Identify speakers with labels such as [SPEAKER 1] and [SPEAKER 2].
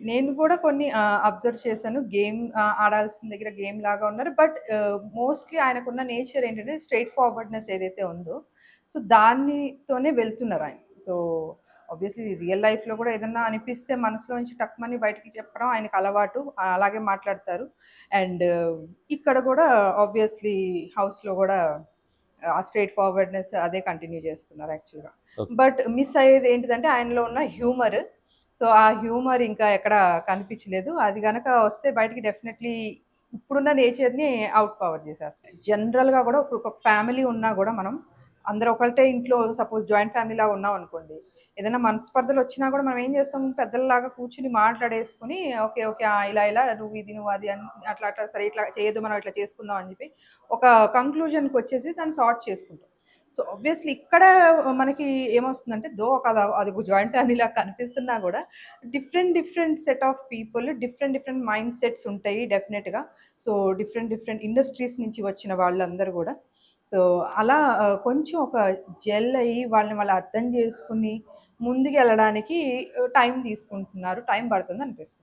[SPEAKER 1] నేను కూడా కొన్ని అబ్జర్వ్ చేశాను. గేమ్ ఆడాల్సిన దగ్గర గేమ్ లాగా ఉన్నారు. బట్ మోస్ట్‌లీ ఆయనకున్న నేచర్ ఏంటంటే స్ట్రెయిట్ ఫార్వర్డ్‌నెస్ ఏదైతే ఉందో, సో దానితోనే వెళ్తున్నారాయన. సో ఆబ్వియస్లీ రియల్ లైఫ్‌లో కూడా ఏదన్నా అనిపిస్తే మనసులో నుంచి టక్‌మని బయటికి చెప్పడం ఆయనకు అలవాటు. అలాగే మాట్లాడతారు. అండ్ ఇక్కడ కూడా ఆబ్వియస్లీ హౌస్‌లో గూడా ఆ స్ట్రెయిట్ ఫార్వర్డ్‌నెస్ అదే కంటిన్యూ చేస్తున్నారు యాక్చువల్‌గా.
[SPEAKER 2] ఓకే.
[SPEAKER 1] బట్ మిస్ అయ్యేది ఏంటిదంటే ఆయనలో ఉన్న హ్యూమర్. సో, ఆ హ్యూమర్ ఇంకా ఎక్కడ కనిపించలేదు. అది గనక వస్తే బయటికి డెఫినైట్‌లీ ఇప్పుడున్న నేచర్‌ని ఔట్ పవర్ చేసేస్తాయి. జనరల్‌గా గూడా ఇప్పుడు ఒక ఫ్యామిలీ ఉన్నా గూడా మనం అందరూ ఒకటే ఇంట్లో సపోజ్ జాయింట్ ఫ్యామిలీలాగా ఉన్నామనుకోండి. ఏదైనా మనస్పర్ధలొచ్చినా గూడా మనం ఏం చేస్తాం పెద్దలలాగా కూర్చొని మాట్లాడేసుకొని ఓకే. ఓకే. ఇలా నువ్వు ఇది, నువ్వు అది అని అట్లా సరే ఇట్లా చేయొద్దు మనం ఇట్లా చేసుకుందాం అని చెప్పి ఒక కంక్లూజన్‌కొచ్చేసి దాన్ని సార్ట్ చేసుకుంటాం. సో, ఆబ్వియస్లీ ఇక్కడ మనకి ఏమొస్తుందంటే అది జాయింట్ ఫ్యామిలీలాగా కనిపిస్తున్నా గూడా different set of people, different mind sets ఉంటాయి డెఫినెట్‌గా. సో, డిఫరెంట్ ఇండస్ట్రీస్ నుంచి వచ్చిన వాళ్ళందరూ గూడా. సో, అలా కొంచెం ఒక జెల్ అయ్యి వాళ్ళని వాళ్ళు అర్థం చేసుకొని ముందుకెళ్ళడానికి టైం తీసుకుంటున్నారు. టైం పడుతుందనిపిస్తుంది.